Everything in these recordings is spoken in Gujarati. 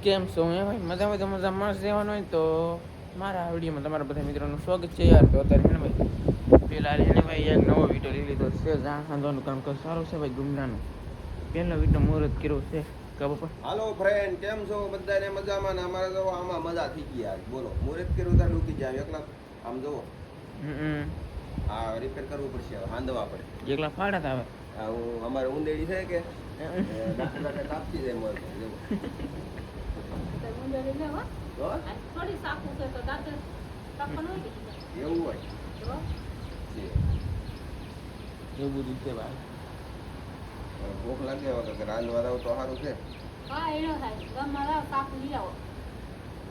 કેમ છો હે ભાઈ મજા માણસ રહેવાનો હોય તો મારા વિડીયોમાં તમારા બધા મિત્રોનું સ્વાગત છે યાર. તો અત્યારે ને ભાઈ પેલા એને ભાઈ એક નવો વિડીયો લઈ લીધો છે. સાંધવાનું કામ કર સારું છે ભાઈ ગુમડાનું પહેલો વિડીયો મુહૂર્ત કર્યો છે ખબર પર. હાલો ફ્રેન્ડ, કેમ છો બધાને? મજામાં ને? અમારે તો આમાં મજા થઈ ગઈ યાર. બોલો, મુહૂર્ત કર્યું ત્યાં ડૂકી જાય એકલા. આમ જોવો આ રિપેર કરવું પડશે, હવે હાંધવા પડે. એકલા ફાડા આવે અમારે ઊંડેડી છે કે દાખલા કાપતી જાય મોર જેવો. એવું હોય એવું બધું છે ભાઈ. ભૂખ લાગે કે રાંધવા દાવ તો સારું છે.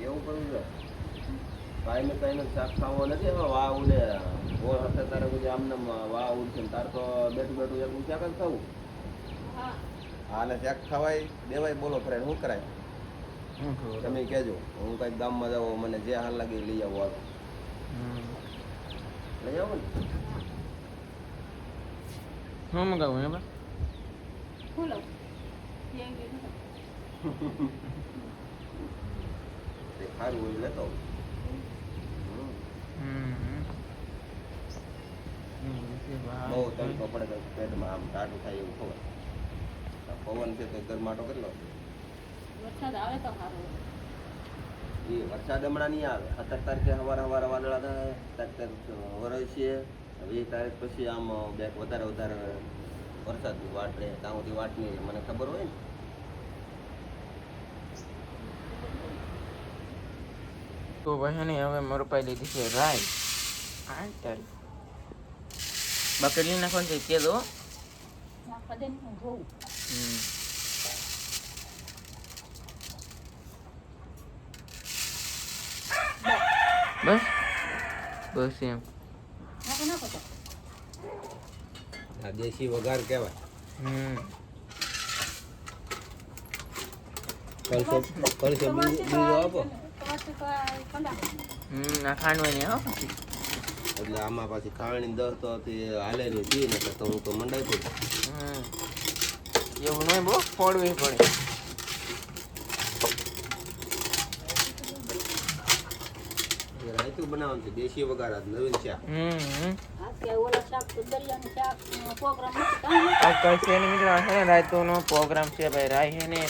એવું કરવું છે. કાંઈ શાક ખાવો નથી. એમાં વાહ ઉડે બોર હશે તારે બધું આમને વાહ ઉડશે ને તાર તો બેઠું બેઠું એકલું શાક જ ખાવું. હા ને શાક ખવાય દેવાય. બોલો ફ્રેન્ડ, શું કરાય તમે કહેજો. હું કઈક ગામમાં જાઉં, મને જે હાલ લાગે લઈ આવો. લઈ આવો ને. શું મગાવું હે ભાઈ? સારું હોય લેતો. બહુ તડકો પડે તો પેટમાં આમ ટાટું થાય એવું ખબર. પવન છે તો ગરમાટો કેટલો વરસાદ આવે તો સારું. એ વરસાદ હમણાં નહીં આવે. 17 તારીખે સવારે વાદળા થાય. 17 તારીખ વરસશે. 20 તારીખ પછી આમ વધારે વરસાદની વાટ રહે. ત્યાં સુધી વાટ નહીં મને ખબર હોય ને. તો ભાઈ ને હવે મરપાઈ લીધી છે રાય. બકરી નાખવાનું છે કે દો. બસ બસ એમ આ દેશી વઘાર કહેવાય. કલસે બીજો આપો. આ ખાંડવાની હો. એટલે આમાં પાછી ખાવાની 10 તો હાલે નહીં પી ને તો હું તો મંડાઈ પડું. એવું નહીં બહુ ફોડવી પડે. રાયતું બનાવવાનું છે દેશી વઘાર. નવીન શાક. આજકાલ છે ને મિત્રો છે ને રાયતોનો પ્રોગ્રામ છે ભાઈ. રાય છે ને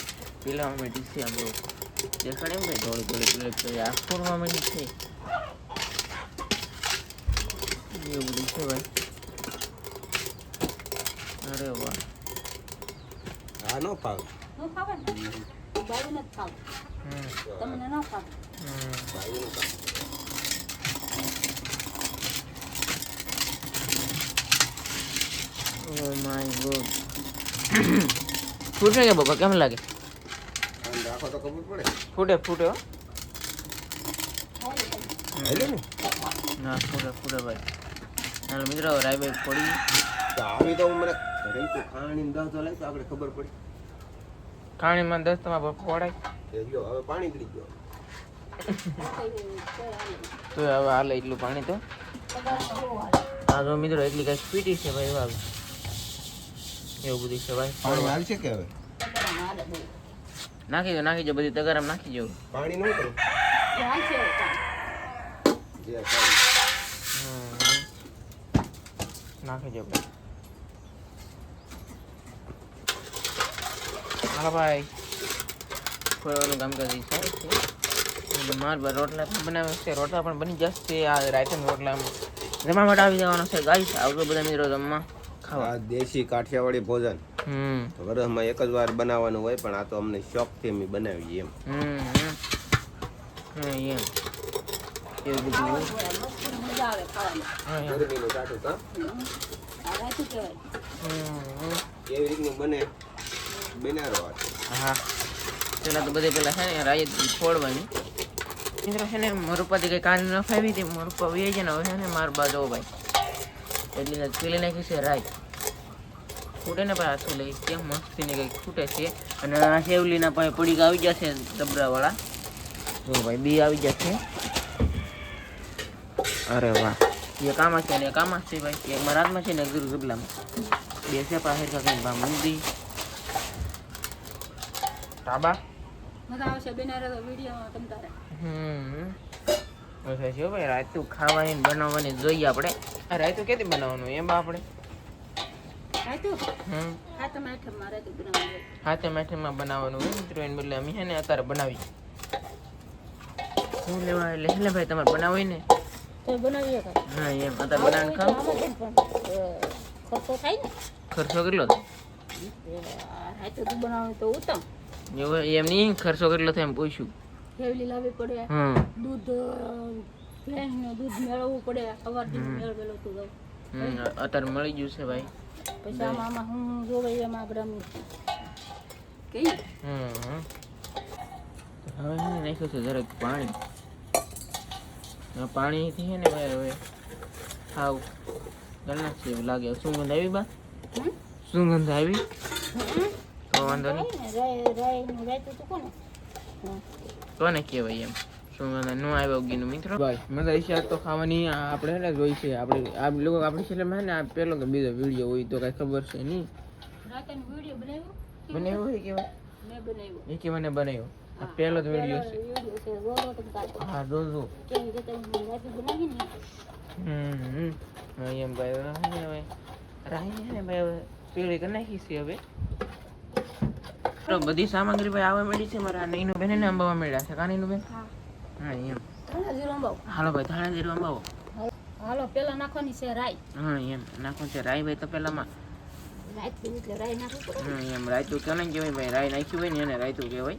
પીલા મીઠી છે. આપણું દેખાડે ભાઈ થોડી થોડી આ ફોડવા માંડી છે. એવું બધું છે ભાઈ. અરે વાહ. આ નો ભાવ. તમને ન ખાવ. Oh my god. ફૂટે કે બાબા કેમ લાગે? રાખો તો ખબર પડે. ફૂટે હો. હેલે ને ના ફૂટે ભાઈ. હાલ મિત્રો રાયભાઈ પડી તો આવી તો મને ઘરે તો ખાણી 10 તો લાય તો આપણે ખબર પડી. ખાણીમાં 10 તમાર પડાય. એ લ્યો હવે પાણી કરી ગયો. તો હવે હાલે એટલું પાણી તો. હા તો મિત્રો એટલી કઈ સ્પીટી છે ભાઈ. વાવ એવું બધું છે ભાઈ. પાણી આવી છે કે હવે નાખી દો બધી તગારામ નાખી દો. પાણી નો કરો જે નાખી દો ભાઈ. હા ભાઈ ફોડવાનું કામ કરી સારું છે. માર બાર રોટલા પણ બનાવે છે. રોટલા પણ બની જશે. આ રાયતન રોટલા જમવા માટે આવી જવાનો છે ગાઈસ. આવજો બધા મિત્રો જમવા ખાવા. આ દેશી કાઠિયાવાડી ભોજન વર્ષમાં એક જ વાર બનાવવાનું હોય, પણ આ તો અમને શોખથી અમે બનાવીએ એમ. એમ એવું બધું મજા આવે ખાવાની. ગરમીનું ટાટું કાં રાયતું કહેવાય. એવી રીતનું બને બનારો. હા પેલા તો બધે પેલા છે ને રાય ફોડવાની. મિત્રો છે ને મરુપાથી કઈ કાલ ન ખાવી હતી. મરુપા વે છે ને હવે છે ને માર બાજુ ભાઈ એટલે પેલી નાખી છે રાય. ફૂટે ને ભાઈ હાથે લઈ કેમ મસ્તી ને કઈક ફૂટે છે. અને આ શેવલીના પાસે પડીક આવી જશે ડબરા વાળા. જો ભાઈ બી આવી જશે. અરે વાહ. એક આમાં છે ને એક આમાં છે ભાઈ. એક મારા હાથમાં છે ને એક ગબલામાં. બે છે પાસે કંઈક મૂકી ટાબા મજા આવશે બનારે તો વિડીયો તમ તારે ઓછા છે ભાઈ રાયતું ખાવાની ને બનાવવાની જોઈએ આપણે આ રાયતું ક્યાંથી બનાવવાનું એમાં આપણે રાયતું હાથમાં આઠમાં રાયતું બનાવવાનું હાથે માઠેમાં બનાવવાનું હોય મિત્રો એને બદલે અમે છે ને અત્યારે બનાવી શું લેવા એટલે ભાઈ તમારે બનાવવું હોય ને તો બનાવીએ હા એમ અત્યારે બનાવીને ખાવ ખર્ચો થાય ને ખર્ચો કેટલો રાયતું બનાવવું તો ઉત્તમ એવું એમ નહીં ખર્ચો કેટલો થાય એમ પૂછ્યું થેવલી લાવવી પડે દૂધ ભેંસનું દૂધ મેળવવું પડે સવારથી મેળવેલું હતું અત્યારે મળી ગયું છે ભાઈ પછી આમાં હું જોવે એમાં આપણે કઈ હવે નાખ્યું છે જરાક પાણીથી છે ને ભાઈ હવે હાવ ગણના છે એવું લાગે સુગંધ આવી બા સુગંધ આવી તો વાંધો નહીં કોને કહેવાય એમ સુગંધ ન આવ્યો ગીનું મિત્રો ભાઈ મજા આવી છે તો ખાવાની આપણે ને જોઈ છે આપણે આ લોકો આપણી છેલ્લે ને આ પહેલો કે બીજો વિડીયો હોય તો કઈ ખબર છે નહીં બનાવ્યો હોય કેવા એ કે મને બનાવ્યો આ પહેલો જ વિડીયો છે હા જોજો એમ ભાઈ હવે રાહી ને ભાઈ પેલી કરી નાખી છે હવે બધી સામગ્રી ભાઈ આવવા મળી છે મારા નઈનું બેન ને અંબાવા મળ્યા છે કાનીનું બેન હા એમ હાલો ભાઈ ધાણા જીરું અંબાવો હાલો પેલા નાખવાની છે રાઈ હા એમ નાખવાનું છે રાઈ ભાઈ તો પેલામાં એમ રાયતું કેને કહેવાય ભાઈ રાઈ નાખ્યું હોય ને એને રાયતું કહેવાય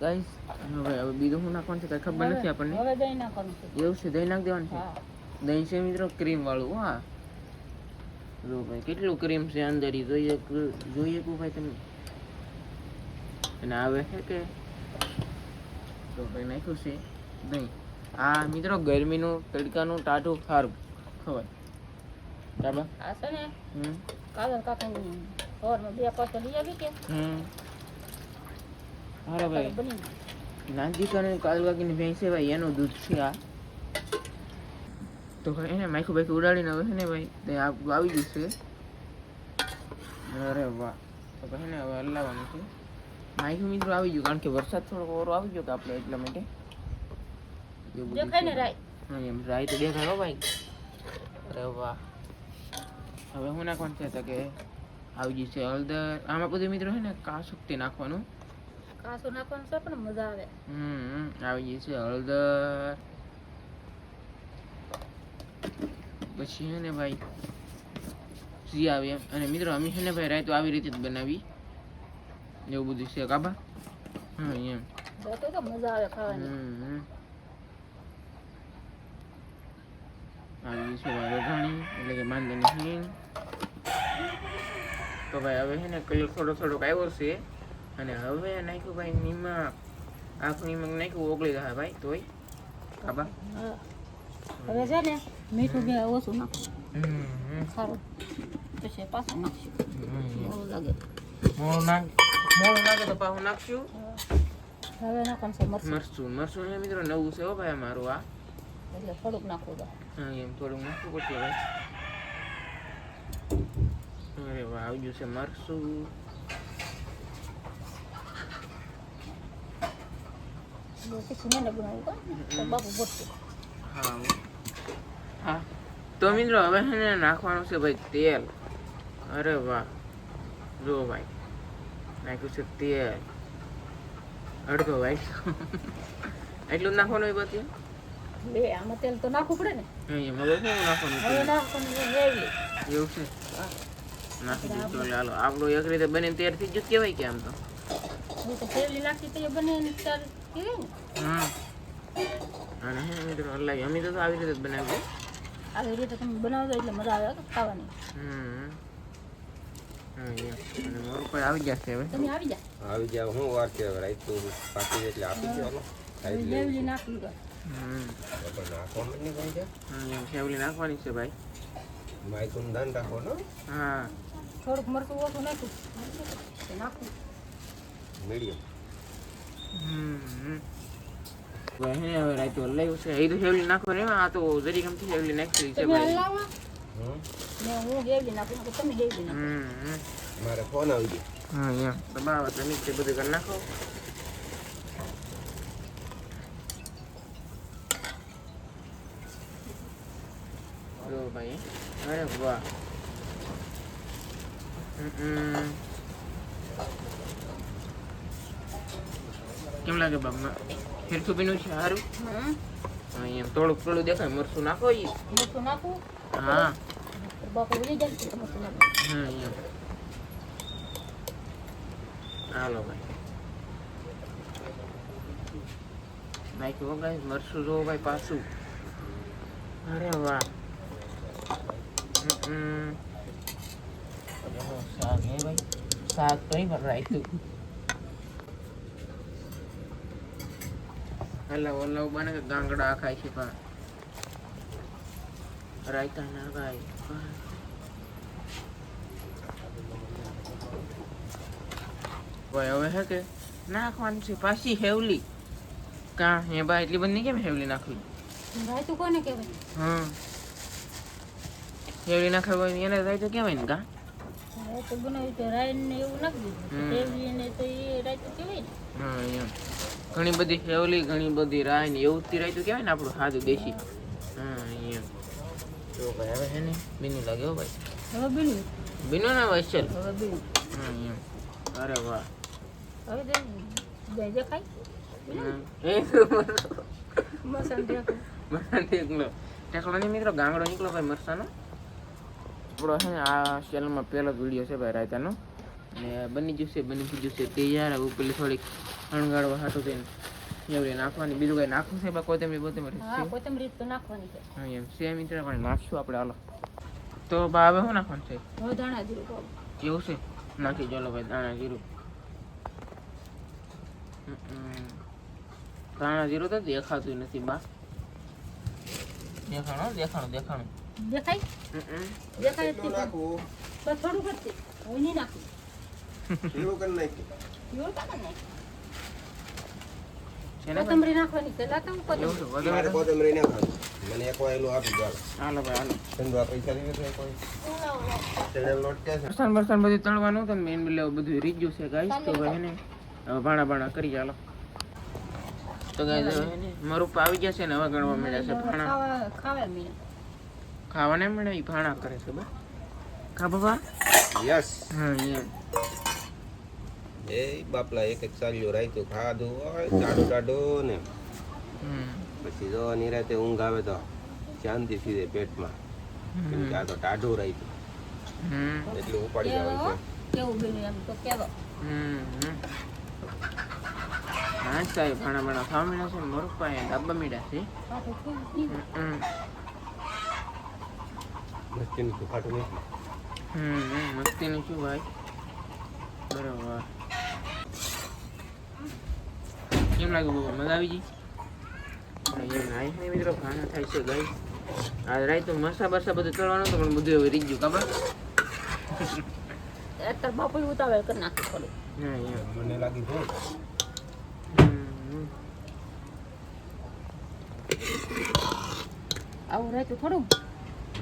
ગાઈસ હવે બીજું શું નાખવાનું છે કઈ ખબર નથી આપણને હવે દહીં નાખવાનું છે એવું છે દહીં નાખી દેવાનું છે દહીં છે મિત્રો ક્રીમ વાળું હા જો ભાઈ કેટલું ક્રીમ છે અંદર જોઈએ કે ભાઈ તમે અને આવે છે કે તો ભાઈ નાખ્યું છે દહીં આ મિત્રો ગરમીનું તડકાનું ટાઢું સારું ખવાય બરાબર આ છે ને કાદર કાકાની સવારમાં 2 પાછો લઈ આવી કે હારો ભાઈ નાનજી અને કાદર કાકીની ભેંસ છે ભાઈ એનું દૂધ છે આ તો ભાઈ એને માખું બાખું ઉડાડીને હવે છે ને ભાઈ તે આવી ગયું છે અરે વાહ તો ભાઈ ને હવે હલાવવાનું છે માખું મિત્રો આવી ગયું કારણ કે વરસાદ થોડોક ઓરો આવી ગયો કે આપણે એટલા માટે દેખાય ને રાઈ એમ રાઈ તો દેખાય ભાઈ અરે વાહ હવે હું નાખવાનું છે તો કે આવી ગયું છે હળદર આમાં બધું મિત્રો છે ને કાસુકથી નાખવાનું કાસો નાખવાનું છે પણ મજા આવે આવી ગઈ છે હળદર પછી છે ને ભાઈ સી આવે એમ અને મિત્રો અમે છે ને ભાઈ રાય તો આવી રીતે જ બનાવી એવું બધું છે કાબા હા એમ તો મજા આવે ખાવાની આવી છે ભાઈ વઘાણી એટલે કે માંદાની હિંગ તો ભાઈ હવે છે ને કલર થોડોક આવ્યો છે અને હવે નાખ્યું ભાઈ નિમક આખું નિમક નાખ્યું ઓગળી જાય ભાઈ તોય કાબા હવે છે ને મીઠું બે ઓછું નાખું સારું પછી પાછું નાખશું મોડું લાગે તો પાછું નાખશું હવે નાખવાનું છે મરચું છે મિત્રો નવું છે હો ભાઈ અમારું આ એટલે થોડુંક નાખવું તો હા એમ થોડુંક નાખવું પડશે ભાઈ અરે વાહ આવી ગયું છે મરચું હા તો મિત્રો હવે છે ને નાખવાનું છે ભાઈ તેલ અરે વાહ જો ભાઈ નાખ્યું છે તેલ અડધો ભાઈ એટલું જ નાખવાનું હોય પછી આમાં તેલ તો નાખવું પડે ને હવે શું નાખવાનું એવું છે નાખી દીધું ચાલો આપણું એક રીતે બને તૈયાર થઈ ગયું કેવાય કે આમ તો અને હે મિત્રો હલાવી અમે તો આવી રીતે જ બનાવ્યું આવી રીતે તમે બનાવજો એટલે મજા આવે ખાવાની અને મારું કોઈ આવી જશે હવે તમે આવી જાવ હું વાર છે રાઈતું પાકી એટલે આપી દેવાનો લેવલી નાખી દો સેવલી નાખવાની છે ભાઈ માઇકું દાન રાખો ને હા થોડુંક મરચું ઓછું નાખું મીડિયમ હવે રાઈતું હલાવ્યું છે એ તો સેવલી નાખવાની આ તો જરી ગમતી સેવલી નાખી છે ભાઈ હું ગેવલી નાખું તમે ગેવલી નાખો મારે ફોન આવી ગયો હા એમ દબાવો તમે તે બધું કરી નાખો જો ભાઈ અરે વાહ કેમ લાગે બાપમાં ફેરખું પીનું છે સારું એમ થોડું દેખાય મરચું નાખો ઈ મરચું નાખું હા બાપુ ઉડી જાય છે મરચું નાખું એમ હાલો ભાઈ નાખ્યું ગાઈસ મરચું જો ભાઈ પાછું અરે વાહ શાક હે ભાઈ શાક કઈ પર રાખ્યું હલાવ બને કે ગાંગડા ખાય છે પણ રાયતા ના ભાઈ હવે હે કે નાખવાનું છે પાછી હેવલી કા હે ભાઈ એટલી બધી કેમ હેવલી નાખવી રાયતું કોને કહેવાય હા હેવલી નાખવી હોય એને રાયતું કહેવાય ને કા રાયતું બનાવ્યું તો રાય ને એવું નાખી દીધું હેવલી ને તો એ રાયતું કહેવાય ને હા એમ ઘણી બધી હેવલી ઘણી બધી રાય ને એવું જ રાયતું કહેવાય ને આપણું સાદું દેશી હા એમ તો ભાઈ હવે હે ને બીનું લાગે હો ભાઈ હવે બીનું બીનું ના ભાઈ ચલ હવે બીનું હા એમ અરે વાહ હવે તો જાય ખાઈ મસાલો ટેકલો નહીં મિત્રો ગાંગડો નીકળો ભાઈ મરસાનો આપણો હે આ ચેનલમાં પહેલો જ વિડીયો છે ભાઈ રાયતાનો ને બની ગયું છે તૈયાર હવે પેલી થોડીક અણગાળવા હાટું થઈને એવડી નાખવાની બીજું કઈ નાખવું છે બા કોથમરી હા કોથમરી તો નાખવાની છે હા એમ સેમ મિત્ર પણ નાખશું આપણે હાલો તો બા હવે શું નાખવાનું છે હવે ધાણા જીરું પાવ કેવું છે નાખી ચાલો ભાઈ દાણા જીરું દાણા જીરું તો દેખાતું નથી બા દેખાણું દેખાય કેટલું નાખવું બસ થોડું કરશે હવે નહીં નાખું એવું કરી નાખી એવું કાકા નાખ છે ને ભાઈ? કોથમરી નાખવાની છે લાતા હું એવું છે મારે વધારે કોથમરી ના ખાવી મને એક વાયેલું આપી દો હાલો ભાઈ હાલો ચંદુ આ પૈસા લીધે છે કોઈ ચેનલ નોટ કે છે બરસાન બધું તળવાનું તો મેન બિલ બધું રીજ્યું છે ગાઈસ તો ભાઈ ને હવે ભાણા કરી ચાલો તો ગાઈસ હવે ને મરુપ આવી ગયા છે ને હવે ગણવા મળ્યા છે ભાણા ખાવા મીના ખાવાને મળે ઈ ભાણા કરે છે બા ખા બાબા યસ હા એમ એ બાપલા એક સાલ્યો રાયતું ખાધું હોય ટાડો ને પછી જો નિરાતે ઊંઘ આવે તો શાંતિ સીધે પેટમાં કેમ કે આ તો ટાઢું રાયતું એટલું ઉપાડી આવે છે કેવું બીનું એમ તો કેવો હા સાહેબ ભાણા ખાવા મળ્યા છે મરુપા એ ડાબા મળ્યા છે પાછું ખૂબ મસ્તીનું સુખાટું નથી મસ્તીનું શું ભાઈ અરે વાહ કેમ લાગ્યું બાબા મજા આવી ગઈ મિત્રો ખાના થાય છે ગાઈ આ રાય તો મસા બસા બધું તળવાનું તો પણ બધું હવે રીત ગયું ખબર અત્યારે બાપુ ઉતાવળ કરી નાખી થોડું હા એમ મને લાગી ભૂખ આવું રહેતું થોડું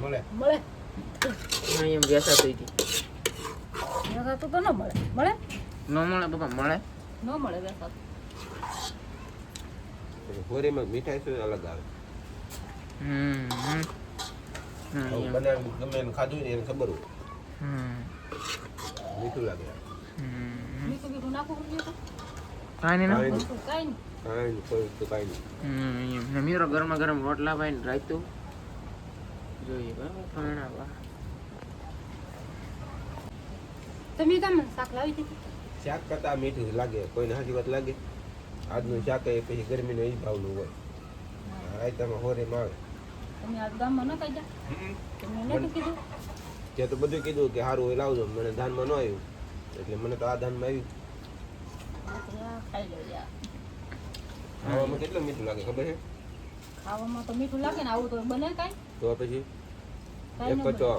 મળે મળે હા એમ વ્યસા થઈ હતી વેસાતું તો ન મળે મળે ન મળે બાપા મળે ન મળે વેસાતું હોરીમાં મીઠાઈ શું અલગ આવે હા બનાવી ગમે એને ખાધું ને એને ખબર હોય એમ મીઠું લાગે મીઠું બીઠું નાખવું પડે તો કાંઈ નહીં કાંઈ બીજું કાંઈ નહીં કાંઈ નહીં, કોઈ તો કાંઈ નહીં એમ મિત્રો ગરમ રોટલા ભાઈ ને રાયતું જોઈએ બરાબર ખાણા વાહ તમે કેમ શાક લાવી દીધું શાક કરતા મીઠું લાગે કોઈને હાજી વાત લાગે આજનું શાક એ પછી ગરમીનો એ ભાવનું હોય રાયતામાં હોરેમાં આવે તમે આ ગામમાં નતા ગયા તમે નતું કીધું તે તો બધું કીધું કે સારું હોય લાવજો મને ધાનમાં ન આવ્યું એટલે મને તો આ ધાનમાં આવ્યું ખાઈ લેજો ખાવામાં કેટલું મીઠું લાગે ખબર છે ખાવામાં તો મીઠું લાગે ને આવું તો બને કાંઈ તો પછી કાંઈ એક ન કચો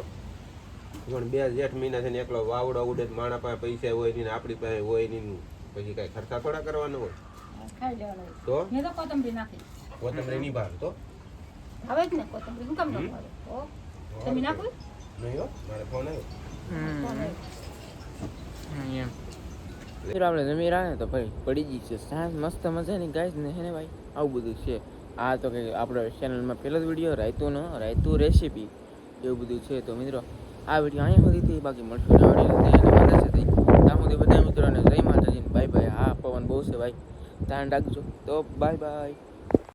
પણ 2 જેઠ મહિના છે ને એકલો વાવડો ઉડે માણા પાસે પૈસા હોય નહીં ને આપણી પાસે હોય નહીં પછી કાંઈ ખર્ચા થોડા કરવાનો હોય ખાઈ લેવાનું તો મેં તો કોથમરી નાખી કોથમરી નહીં ભાવે તો આવે જ ને કોથમરી શું કામ ન ભાવે ઓ તમે નાખો નહીં હો મારે ફોન આવ્યો એમ આપણે જમી રહ્યા ને તો ભાઈ પડી ગઈ છે સાંજ મસ્ત મજાની ગાઈસ ને હે ને ભાઈ આવું બધું છે આ તો કે આપણે ચેનલમાં પહેલો જ વિડીયો રાયતું રેસીપી એવું બધું છે. તો મિત્રો આ વિડીયો અહીંયા સુધી હતી. બાકી મળશું ત્યાં સુધી બધા મિત્રોને જય માતાજી, બાય બાય. હા પવન બહુ છે ભાઈ, ધ્યાન રાખજો. તો બાય બાય.